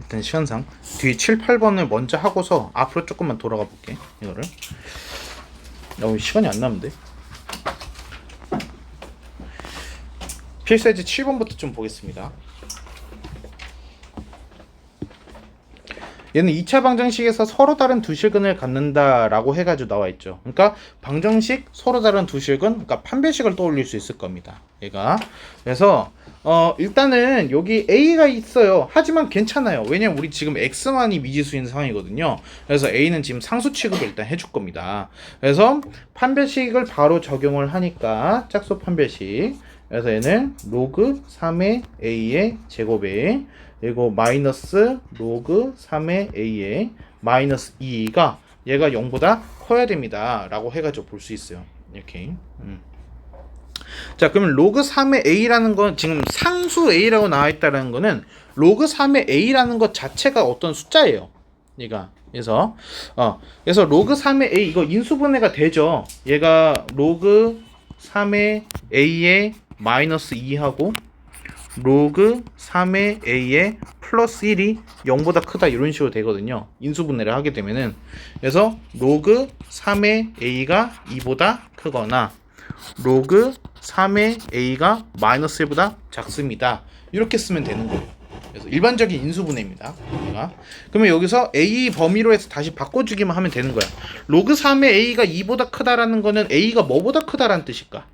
일단 시간상 뒤에 7, 8번을 먼저 하고서 앞으로 조금만 돌아가 볼게. 이거를 시간이 안 남는데. 필사이즈 7번부터 좀 보겠습니다. 얘는 2차 방정식에서 서로 다른 두 실근을 갖는다라고 해가지고 나와있죠. 그러니까 방정식 서로 다른 두 실근, 그러니까 판별식을 떠올릴 수 있을 겁니다. 얘가. 그래서 일단은 여기 A가 있어요. 하지만 괜찮아요. 왜냐면 우리 지금 X만이 미지수인 상황이거든요. 그래서 A는 지금 상수 취급을 일단 해줄 겁니다. 그래서 판별식을 바로 적용을 하니까 짝수 판별식. 그래서 얘는 로그 3의 A의 제곱에 그리고 마이너스 로그 3의 A의 마이너스 2가 얘가 0보다 커야 됩니다 라고 해가지고 볼 수 있어요. 이렇게. 자, 그러면 로그 3의 A라는 건 지금 상수 A라고 나와있다는 거는 로그 3의 A라는 것 자체가 어떤 숫자예요. 얘가. 그래서 로그 3의 A 이거 인수분해가 되죠. 얘가 로그 3의 A의 마이너스 2하고 로그 3의 A의 플러스 1이 0보다 크다 이런 식으로 되거든요. 인수분해를 하게 되면은. 그래서 로그 3의 A가 2보다 크거나 로그 3의 A가 마이너스 1보다 작습니다. 이렇게 쓰면 되는 거예요. 그래서 일반적인 인수분해입니다. 그러면 여기서 A 범위로 해서 다시 바꿔주기만 하면 되는 거야. 로그 3의 A가 2보다 크다라는 거는 A가 뭐보다 크다라는 뜻일까?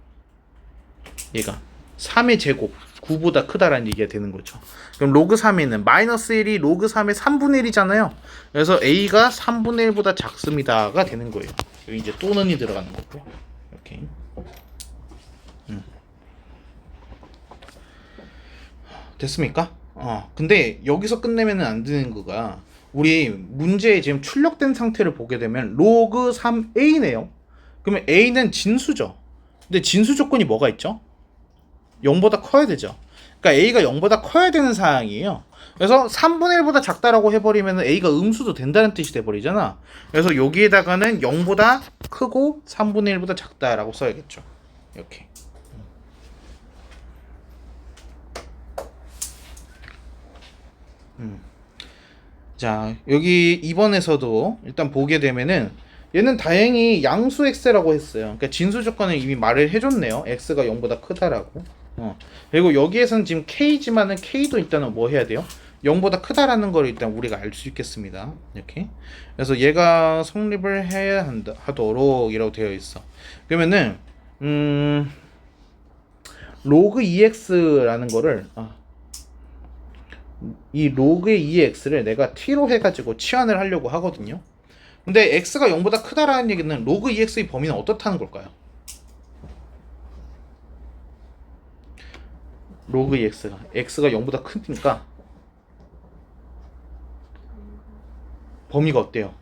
얘가 3의 제곱 9보다 크다라는 얘기가 되는 거죠. 그럼 로그 3에는 마이너스 1이 로그 3의 3분의 1이잖아요. 그래서 A가 3분의 1보다 작습니다가 되는 거예요. 여기 이제 또는이 들어가는 거고요. 이렇게. 됐습니까? 근데 여기서 끝내면은 안 되는 거가 우리 문제에 지금 출력된 상태를 보게 되면 로그 3A네요. 그러면 A는 진수죠. 근데 진수 조건이 뭐가 있죠? 0보다 커야 되죠. 그러니까 A가 0보다 커야 되는 상황이에요. 그래서 3분의 1보다 작다라고 해버리면 A가 음수도 된다는 뜻이 돼버리잖아. 그래서 여기에다가는 0보다 크고 3분의 1보다 작다라고 써야겠죠. 이렇게. 자, 여기 2번에서도 일단 보게 되면은 얘는 다행히 양수 x라고 했어요. 그러니까 진수 조건을 이미 말을 해줬네요. x가 0보다 크다라고. 그리고 여기에서는 지금 k지만은 k도 일단은 뭐 해야 돼요? 0보다 크다라는 걸 일단 우리가 알 수 있겠습니다. 이렇게. 그래서 얘가 성립을 해야 하도록 이라고 되어 있어. 그러면은 로그 2x라는 거를 이 로그의 2x를 내가 t로 해가지고 치환을 하려고 하거든요. 근데 x가 0보다 크다라는 얘기는 로그 2x의 범위는 어떻다는 걸까요? 로그 2x가 x가 0보다 크니까 범위가 어때요?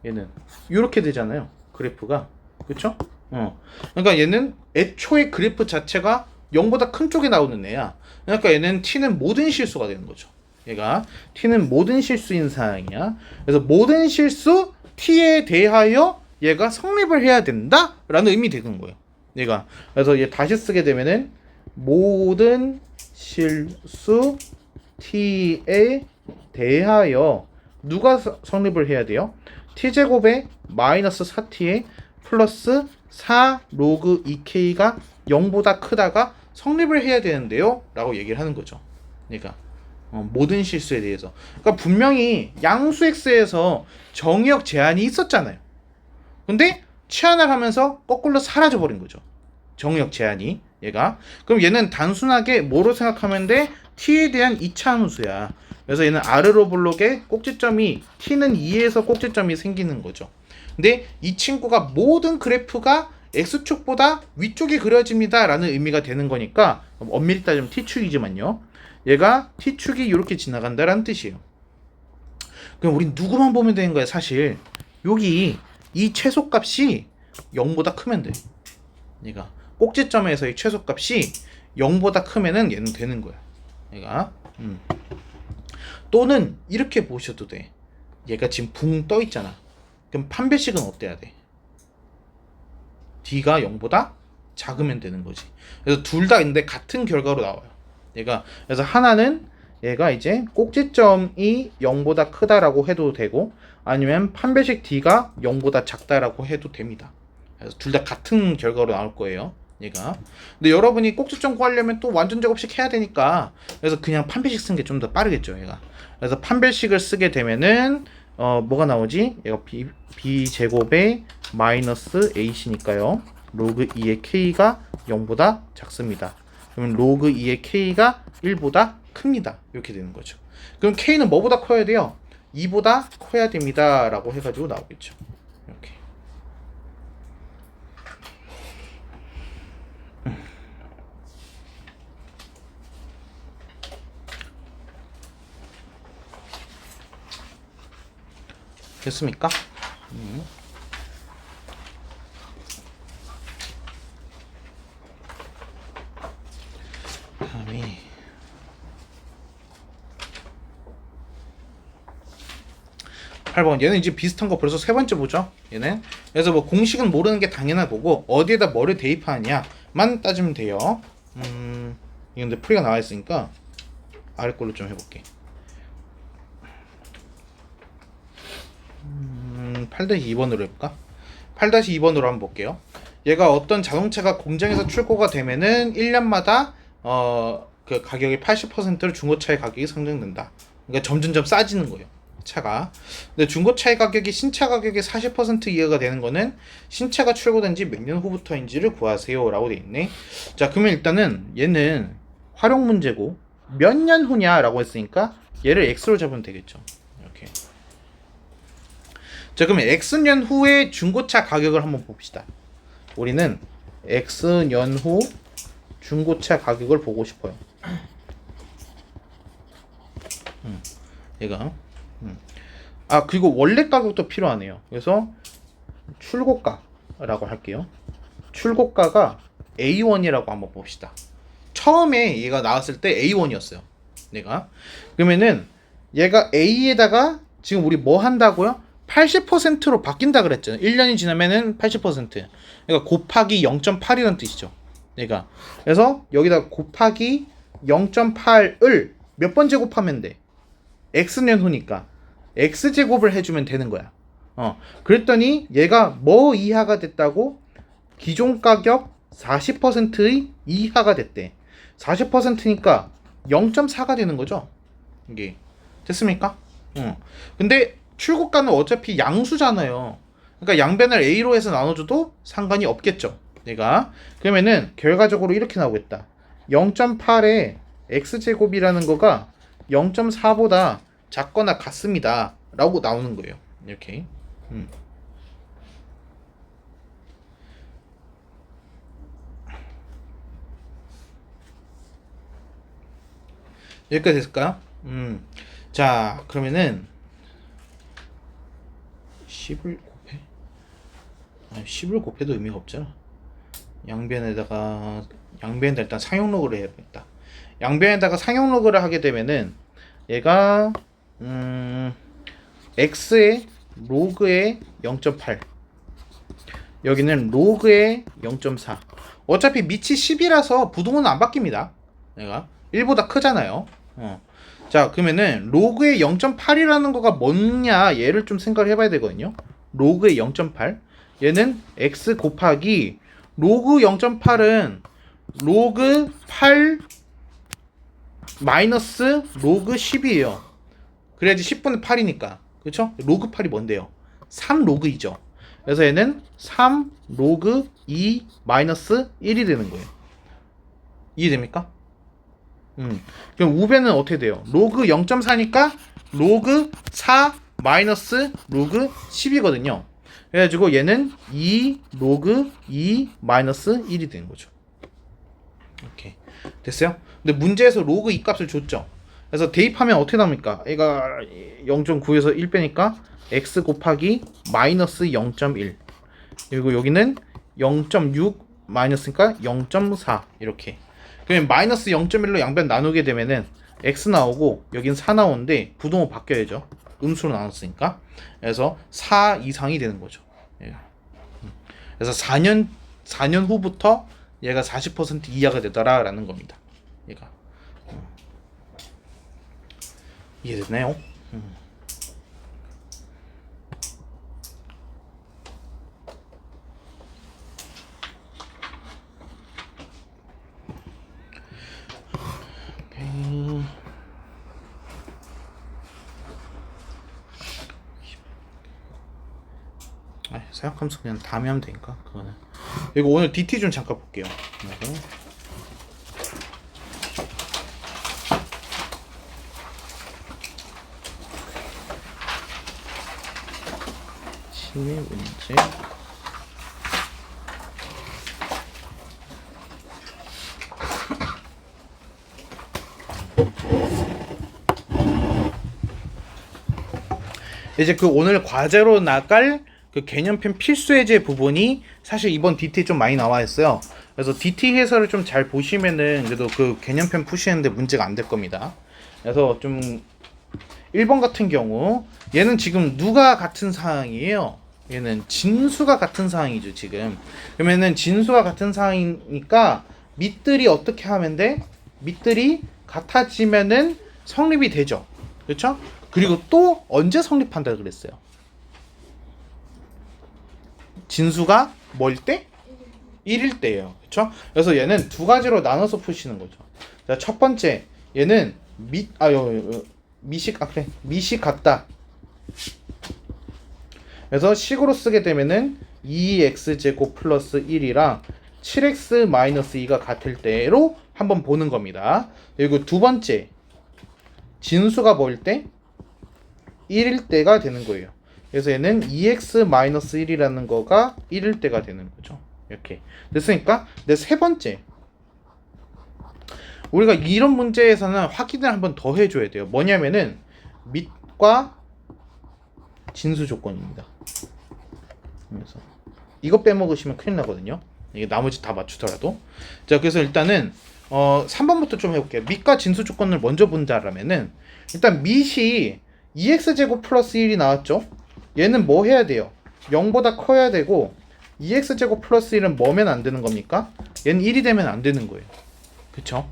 얘는 이렇게 되잖아요. 그래프가. 그쵸? 그러니까 얘는 애초에 그래프 자체가 0보다 큰 쪽에 나오는 애야. 그러니까 얘는 t는 모든 실수가 되는 거죠. 얘가 t는 모든 실수인 상황이야. 그래서 모든 실수 t에 대하여 얘가 성립을 해야 된다 라는 의미 되는 거예요. 얘가. 그래서 얘 다시 쓰게 되면은 모든 실수 t에 대하여 누가 성립을 해야 돼요? t제곱에 마이너스 4t에 플러스 4 로그 2k가 0보다 크다가 성립을 해야 되는데요 라고 얘기를 하는 거죠. 그러니까 모든 실수에 대해서. 그러니까 분명히 양수 x에서 정의역 제한이 있었잖아요. 근데 치환을 하면서 거꾸로 사라져 버린 거죠. 정의역 제한이. 얘가. 그럼 얘는 단순하게 뭐로 생각하면 돼? t에 대한 2차 함수야. 그래서 얘는 아래로 블록에 꼭지점이 t는 2에서 꼭지점이 생기는 거죠. 근데 이 친구가 모든 그래프가 x축보다 위쪽이 그려집니다 라는 의미가 되는 거니까 엄밀히 따지면 t축이지만요. 얘가 t축이 이렇게 지나간다라는 뜻이에요. 그럼 우린 누구만 보면 되는 거야 사실. 여기 이 최소값이 0보다 크면 돼. 얘가 꼭지점에서의 최소값이 0보다 크면은 얘는 되는 거야. 얘가 또는 이렇게 보셔도 돼. 얘가 지금 붕 떠 있잖아. 그럼 판별식은 어때야 돼? D가 0보다 작으면 되는 거지. 그래서 둘 다 근데 같은 결과로 나와요. 얘가 그래서 하나는 얘가 이제 꼭지점이 0보다 크다라고 해도 되고 아니면 판별식 D가 0보다 작다라고 해도 됩니다. 그래서 둘 다 같은 결과로 나올 거예요. 얘가. 근데 여러분이 꼭지점 구하려면 또 완전 제곱식 해야 되니까 그래서 그냥 판별식 쓰는 게 좀 더 빠르겠죠. 얘가. 그래서 판별식을 쓰게 되면은 뭐가 나오지? 얘가 b 제곱의 마이너스 ac니까요. 로그 2의 k가 0보다 작습니다. 그러면 로그 2의 k가 1보다 큽니다. 이렇게 되는 거죠. 그럼 k는 뭐보다 커야 돼요? 2보다 커야 됩니다. 라고 해가지고 나오겠죠. 이렇게. 됐습니까? 다음에 8번 얘는 이제 비슷한 거 벌써 세 번째 보죠. 얘는 그래서 뭐 공식은 모르는 게 당연한 거고 어디에다 뭐를 대입하느냐만 따지면 돼요. 이거 근데 풀이가 나와 있으니까 아래 걸로 좀 해볼게. 8-2번으로 해볼까? 8-2번으로 한번 볼게요. 얘가 어떤 자동차가 공장에서 출고가 되면은 1년마다 그 가격의 80%를 중고차의 가격이 상승된다. 그러니까 점점점 싸지는 거예요. 차가. 근데 중고차의 가격이 신차 가격의 40% 이하가 되는 거는 신차가 출고된 지 몇 년 후부터인지를 구하세요 라고 돼 있네. 자, 그러면 일단은 얘는 활용 문제고 몇 년 후냐 라고 했으니까 얘를 X로 잡으면 되겠죠. 이렇게. 자, 그러면 X년 후의 중고차 가격을 한번 봅시다. 우리는 X년 후 중고차 가격을 보고 싶어요. 얘가 그리고 원래 가격도 필요하네요. 그래서 출고가라고 할게요. 출고가가 A1이라고 한번 봅시다. 처음에 얘가 나왔을 때 A1이었어요. 얘가. 그러면은 얘가 A에다가 지금 우리 뭐 한다고요? 80%로 바뀐다 그랬잖아요. 1년이 지나면은 80%. 그러니까 곱하기 0.8이라는 뜻이죠. 얘가. 그래서 여기다 곱하기 0.8을 몇 번 제곱하면 돼? X년 후니까 X제곱을 해주면 되는 거야. 그랬더니 얘가 뭐 이하가 됐다고? 기존 가격 40%의 이하가 됐대. 40%니까 0.4가 되는 거죠. 이게 됐습니까? 근데 출고가는 어차피 양수잖아요. 그러니까 양변을 A로 해서 나눠줘도 상관이 없겠죠. 얘가. 그러면은 결과적으로 이렇게 나오겠다. 0.8의 X제곱이라는 거가 0.4보다 작거나 같습니다 라고 나오는 거예요. 이렇게. 여기까지 됐을까요? 자, 그러면은 10을 곱해? 10을 곱해도 의미가 없잖아. 양변에다가 일단 상용로그를 해야겠다. 양변에다가 상용로그를 하게 되면은 얘가 x의 로그의 0.8 여기는 로그의 0.4 어차피 밑이 10이라서 부동은 안 바뀝니다. 얘가 1보다 크잖아요. 자, 그러면은 로그의 0.8이라는 거가 뭐냐 얘를 좀 생각을 해봐야 되거든요. 로그의 0.8 얘는 x 곱하기 로그 0.8은 로그 8 마이너스 로그 10이에요. 그래야지 10분의 8이니까. 그렇죠? 로그 8이 뭔데요? 3 로그 2죠. 그래서 얘는 3 로그 2 마이너스 1이 되는 거예요. 이해됩니까? 그럼 우배는 어떻게 돼요? 로그 0.4니까 로그 4 마이너스 로그 10이거든요. 그래가지고 얘는 2 로그 2 마이너스 1이 되는 거죠. 이렇게 됐어요? 근데 문제에서 로그 2 값을 줬죠. 그래서 대입하면 어떻게 나옵니까? 얘가 0.9에서 1 빼니까 x 곱하기 마이너스 0.1 그리고 여기는 0.6 마이너스니까 0.4 이렇게. 그러면 마이너스 0.1로 양변 나누게 되면은 x 나오고 여긴 4 나오는데 부동호 바뀌어야죠. 음수로 나눴으니까. 그래서 4 이상이 되는 거죠. 그래서 4년 후부터 얘가 40% 이하가 되더라 라는 겁니다. 얘가 이해됐나요? 생각하면서 그냥 다음에 하면 되니까 그거는. 그리고 오늘 DT 좀 잠깐 볼게요. 침해 문제. 이제 그 오늘 과제로 나갈 그 개념편 필수 해제 부분이 사실 이번 DT에 좀 많이 나와 있어요. 그래서 DT 해설을 좀 잘 보시면은 그래도 그 개념편 푸시는데 문제가 안 될 겁니다. 그래서 좀 1번 같은 경우 얘는 지금 누가 같은 상황이에요? 얘는 진수가 같은 상황이죠 지금. 그러면은 진수가 같은 상황이니까 밑들이 어떻게 하면 돼? 밑들이 같아지면은 성립이 되죠. 그렇죠? 그리고 또 언제 성립한다 그랬어요? 진수가 뭐일 때? 1일 때예요. 그렇죠? 그래서 얘는 두 가지로 나눠서 푸시는 거죠. 자, 첫 번째 얘는 미식 같다. 그래서 식으로 쓰게 되면은 2x제곱 플러스 1이랑 7x 마이너스 2가 같을 때로 한번 보는 겁니다. 그리고 두 번째 진수가 뭐일 때? 1일 때가 되는 거예요. 그래서 얘는 2x-1이라는 거가 1일 때가 되는 거죠. 이렇게 됐으니까. 근데 세 번째, 우리가 이런 문제에서는 확인을 한번 더 해줘야 돼요. 뭐냐면은 밑과 진수 조건입니다. 그래서 이거 빼먹으시면 큰일 나거든요. 이게 나머지 다 맞추더라도. 자, 그래서 일단은 3번부터 좀 해볼게요. 밑과 진수 조건을 먼저 본다라면은 일단 밑이 2x제곱 플러스 1이 나왔죠. 얘는 뭐 해야 돼요? 0보다 커야 되고 2x제곱 플러스 1은 뭐면 안 되는 겁니까? 얘는 1이 되면 안 되는 거예요. 그쵸?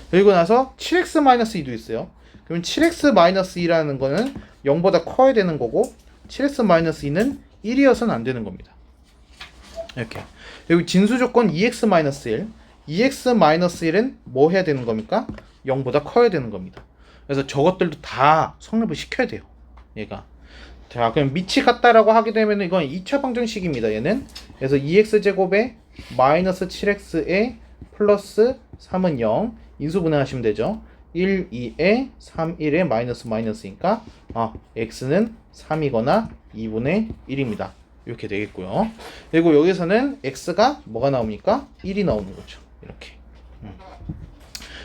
그리고 나서 7x-2도 있어요. 그러면 7x-2라는 거는 0보다 커야 되는 거고 7x-2는 1이어서는 안 되는 겁니다. 이렇게. 그리고 진수 조건 2x-1 2x-1은 뭐 해야 되는 겁니까? 0보다 커야 되는 겁니다. 그래서 저것들도 다 성립을 시켜야 돼요. 얘가. 자, 그럼 밑이 같다라고 하게 되면 이건 2차 방정식입니다. 얘는. 그래서 2x제곱에 마이너스 7x에 플러스 3은 0. 인수분해하시면 되죠. 1, 2에 3, 1에 마이너스니까 x는 3이거나 2분의 1입니다. 이렇게 되겠고요. 그리고 여기서는 x가 뭐가 나옵니까? 1이 나오는 거죠. 이렇게.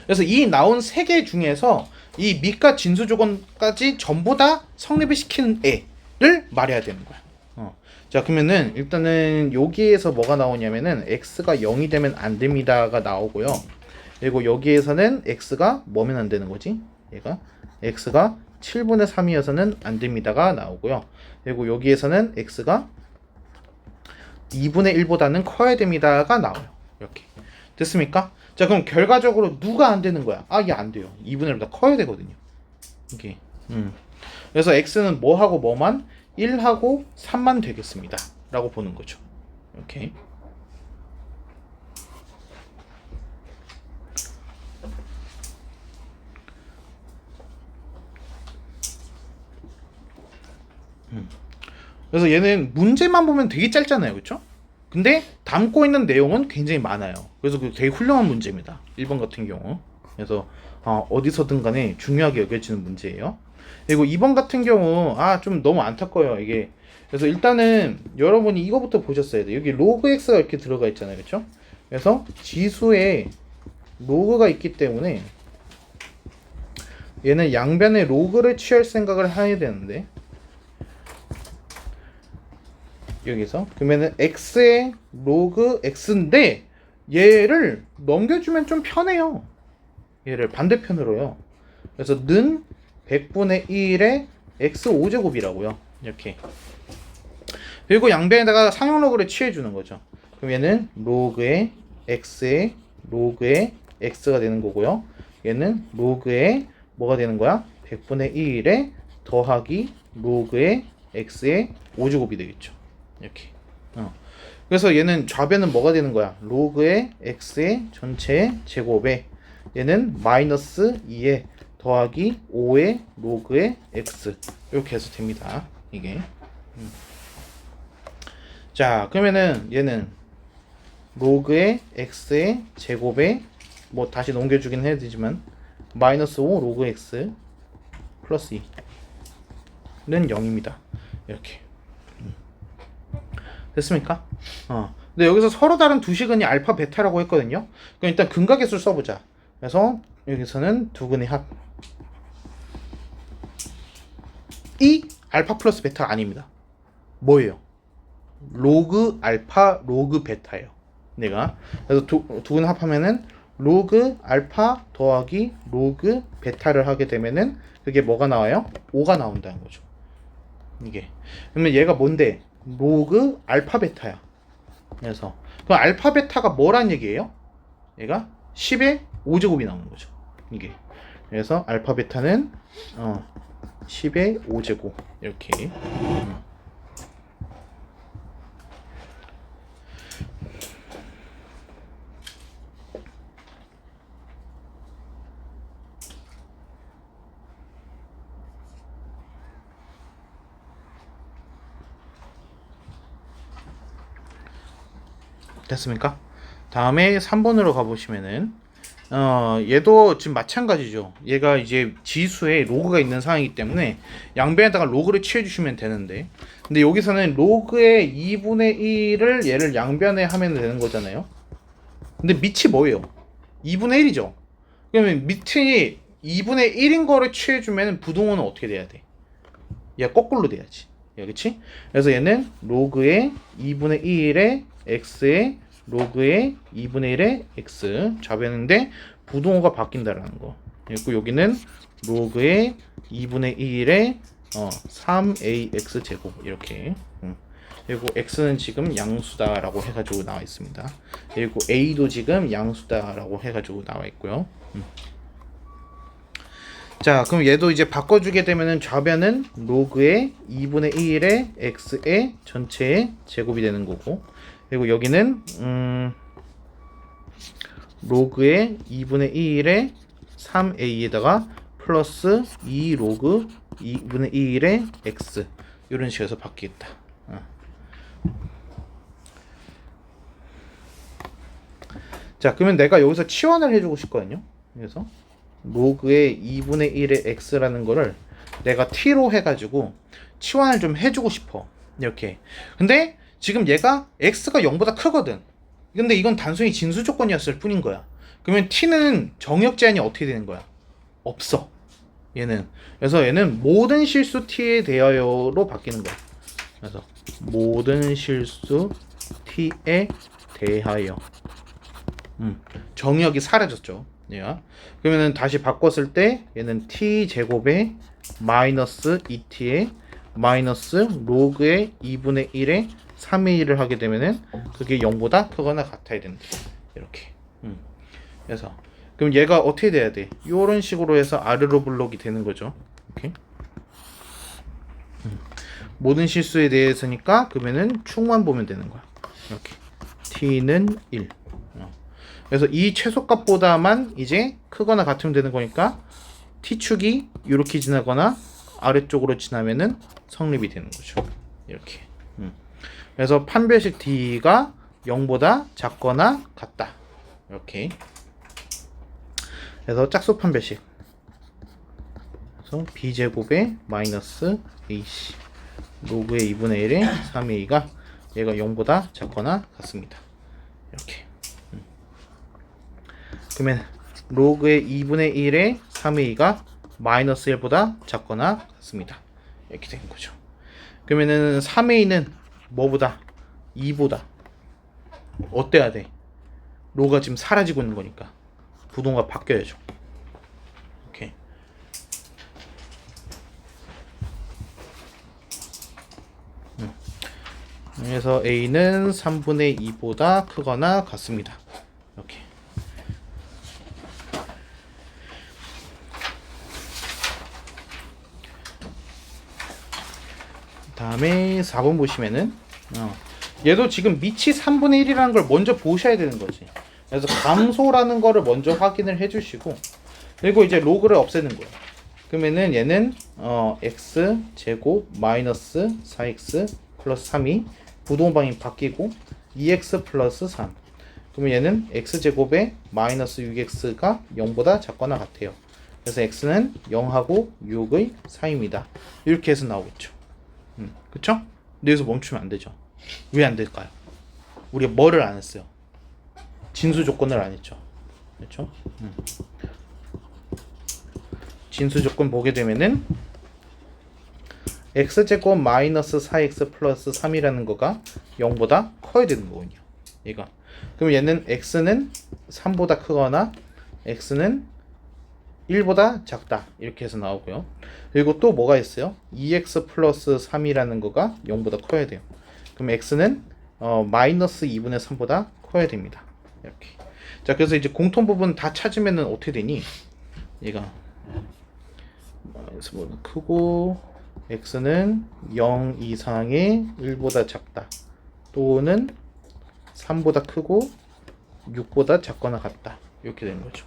그래서 이 나온 3개 중에서 이 밑과 진수 조건까지 전부 다 성립을 시키는 애를 말해야 되는 거야. 자, 그러면은 일단은 여기에서 뭐가 나오냐면은 x가 0이 되면 안 됩니다가 나오고요. 그리고 여기에서는 x가 뭐면 안 되는 거지? 얘가 x가 7분의 3이어서는 안 됩니다가 나오고요. 그리고 여기에서는 x가 2분의 1보다는 커야 됩니다가 나와요. 이렇게. 됐습니까? 자, 그럼 결과적으로 누가 안 되는 거야? 얘 안 돼요. 2분의 1보다 커야 되거든요. 이게. 그래서 x는 뭐하고 뭐만? 1하고 3만 되겠습니다. 라고 보는 거죠. 이렇게. 그래서 얘는 문제만 보면 되게 짧잖아요. 그렇죠? 근데 담고 있는 내용은 굉장히 많아요. 그래서 되게 훌륭한 문제입니다. 1번 같은 경우. 그래서 어디서든 간에 중요하게 여겨지는 문제예요. 그리고 2번 같은 경우 좀 너무 안타까워요. 이게. 그래서 일단은 여러분이 이거부터 보셨어야 돼요. 여기 로그 x가 이렇게 들어가 있잖아요. 그렇죠? 그래서 지수에 로그가 있기 때문에 얘는 양변에 로그를 취할 생각을 해야 되는데 여기서 그러면은 x의 로그 x인데 얘를 넘겨주면 좀 편해요. 얘를 반대편으로요. 그래서 는 100분의 1의 x 5제곱이라고요. 이렇게. 그리고 양변에다가 상용 로그를 취해주는 거죠. 그럼 얘는 로그의 x의 로그의 x가 되는 거고요. 얘는 로그의 뭐가 되는 거야? 100분의 1에 더하기 로그의 x의 5제곱이 되겠죠. 이렇게. 그래서 얘는 좌변은 뭐가 되는 거야? 로그의 x의 전체 제곱에 얘는 마이너스 2에 더하기 5의 로그의 x 이렇게 해서 됩니다. 이게. 자, 그러면은 얘는 로그의 x의 제곱에 뭐 다시 넘겨주긴 해야 되지만 마이너스 5 로그 x 플러스 2는 0입니다. 이렇게. 됐습니까? 근데 여기서 서로 다른 두 식은이 알파 베타라고 했거든요. 그럼 일단 근각계수를 써보자. 그래서 여기서는 두 근의 합. 이 알파 플러스 베타가 아닙니다. 뭐예요? 로그 알파 로그 베타예요. 내가 그래서 두 근을 합하면은 로그 알파 더하기 로그 베타를 하게 되면은 그게 뭐가 나와요? 5가 나온다는 거죠. 이게. 그러면 얘가 뭔데? 로그 알파 베타야. 그래서 그 알파 베타가 뭐란 얘기예요? 얘가 10의 5제곱이 나오는 거죠. 이게. 그래서 알파 베타는 10의 5제곱 이렇게. 됐습니까? 다음에 3번으로 가보시면은 얘도 지금 마찬가지죠. 얘가 이제 지수에 로그가 있는 상황이기 때문에 양변에다가 로그를 취해주시면 되는데, 근데 여기서는 로그의 2분의 1을 얘를 양변에 하면 되는 거잖아요. 근데 밑이 뭐예요? 2분의 1이죠. 그러면 밑이 2분의 1인 거를 취해주면 부동호는 어떻게 돼야 돼? 얘가 거꾸로 돼야지. 그치? 그래서 얘는 로그의 2분의 1의 x의 로그의 2분의 1의 x 좌변인데 부동호가 바뀐다라는 거. 그리고 여기는 로그의 2분의 1의 3ax 제곱 이렇게. 그리고 x는 지금 양수다라고 해가지고 나와 있습니다. 그리고 a도 지금 양수다라고 해가지고 나와 있고요. 자, 그럼 얘도 이제 바꿔주게 되면은 좌변은 로그의 2분의 1의 x의 전체의 제곱이 되는 거고, 그리고 여기는 로그의 2분의 1의 3a에다가 플러스 2 로그 2분의 1의 x 이런 식으로 해서 바뀌겠다. 자, 그러면 내가 여기서 치환을 해주고 싶거든요. 그래서 로그의 2분의 1의 x라는 거를 내가 t로 해가지고 치환을 좀 해주고 싶어. 이렇게. 근데 지금 얘가 x가 0보다 크거든. 근데 이건 단순히 진수 조건이었을 뿐인 거야. 그러면 t는 정역 제한이 어떻게 되는 거야? 없어. 얘는. 그래서 얘는 모든 실수 t에 대하여로 바뀌는 거야. 그래서 모든 실수 t에 대하여. 정역이 사라졌죠. 얘가. 그러면은 다시 바꿨을 때 얘는 t 제곱에 마이너스 2t에 마이너스 로그의 2분의 1에 3의 1을 하게 되면은 그게 0보다 크거나 같아야 된다. 이렇게. 그래서 그럼 얘가 어떻게 돼야 돼? 이런 식으로 해서 아르로 블록이 되는 거죠. 이렇게. 모든 실수에 대해서니까 그러면은 축만 보면 되는 거야. 이렇게. t는 1. 그래서 이 최소값보다만 이제 크거나 같으면 되는 거니까 t축이 이렇게 지나거나 아래쪽으로 지나면은 성립이 되는 거죠. 이렇게. 그래서 판별식 d가 0보다 작거나 같다. 이렇게. 그래서 짝수 판별식. 그래서 b제곱에 마이너스 ac 로그의 2분의 1의 3a가 얘가 0보다 작거나 같습니다. 이렇게. 그러면 로그의 2분의 1의 3a가 마이너스 1보다 작거나 같습니다. 이렇게 된 거죠. 그러면은 3a는 뭐보다? 2보다 어때야 돼? 로가 지금 사라지고 있는 거니까 부동호가 바뀌어야죠. 이렇게. 그래서 a는 3분의 2보다 크거나 같습니다. 이렇게. 다음에 4번 보시면은 얘도 지금 밑이 3분의 1이라는 걸 먼저 보셔야 되는 거지. 그래서 감소라는 거를 먼저 확인을 해주시고, 그리고 이제 로그를 없애는 거예요. 그러면은 얘는 x 제곱 마이너스 4x 플러스 3이 부동방이 바뀌고 2x 플러스 3. 그러면 얘는 x 제곱에 마이너스 6x가 0보다 작거나 같아요. 그래서 x는 0하고 6의 사이입니다. 이렇게 해서 나오겠죠. 그쵸? 근데 여기서 멈추면 안 되죠. 왜 안 될까요? 우리가 뭐를 안 했어요? 진수 조건을 안 했죠. 그렇죠? 진수 조건 보게 되면은 x제곱 마이너스 4x 플러스 3이라는 거가 0보다 커야 되는 거군요. 얘가. 그럼 얘는 x는 3보다 크거나 x는 1보다 작다. 이렇게 해서 나오고요. 그리고 또 뭐가 있어요? 2x 플러스 3이라는 거가 0보다 커야 돼요. 그럼 x는 마이너스 2분의 3보다 커야 됩니다. 이렇게. 자, 그래서 이제 공통 부분 다 찾으면은 어떻게 되니? 얘가 마이너스보다 크고 x는 0 이상의 1보다 작다. 또는 3보다 크고 6보다 작거나 같다. 이렇게 되는 거죠.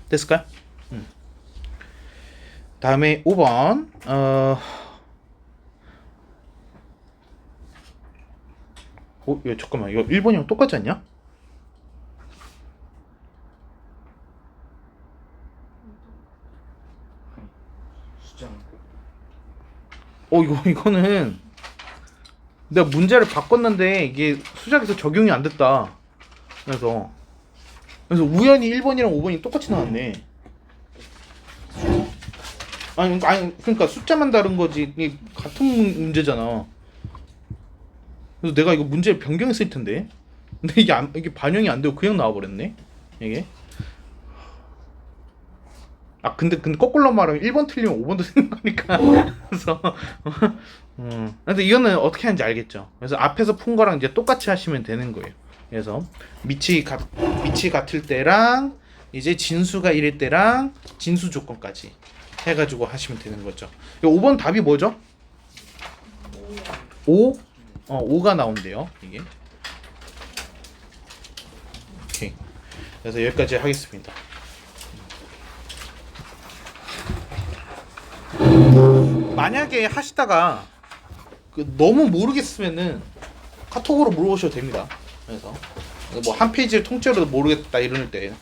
됐을까요? 다음에 5번 이거 잠깐만, 이거 1번이랑 똑같지 않냐? 이거는 내가 문제를 바꿨는데 이게 수작에서 적용이 안 됐다. 그래서 우연히 1번이랑 5번이 똑같이 나왔네. 아니 그러니까 숫자만 다른 거지. 이게 같은 문제잖아. 그래서 내가 이거 문제를 변경했을 텐데. 근데 이게 반영이 안 되고 그냥 나와 버렸네. 이게. 근데 거꾸로 말하면 1번 틀리면 5번도 틀린 거니까. 그래서 근데 이거는 어떻게 하는지 알겠죠. 그래서 앞에서 푼 거랑 이제 똑같이 하시면 되는 거예요. 그래서 밑이 같을 때랑 이제 진수가 1일 때랑 진수 조건까지 해가지고 하시면 되는 거죠. 5번 답이 뭐죠? 5? 5가 나온대요. 이게. 오케이. 그래서 여기까지 하겠습니다. 만약에 하시다가 너무 모르겠으면은 카톡으로 물어보셔도 됩니다. 그래서 뭐 한 페이지를 통째로 모르겠다 이럴 때는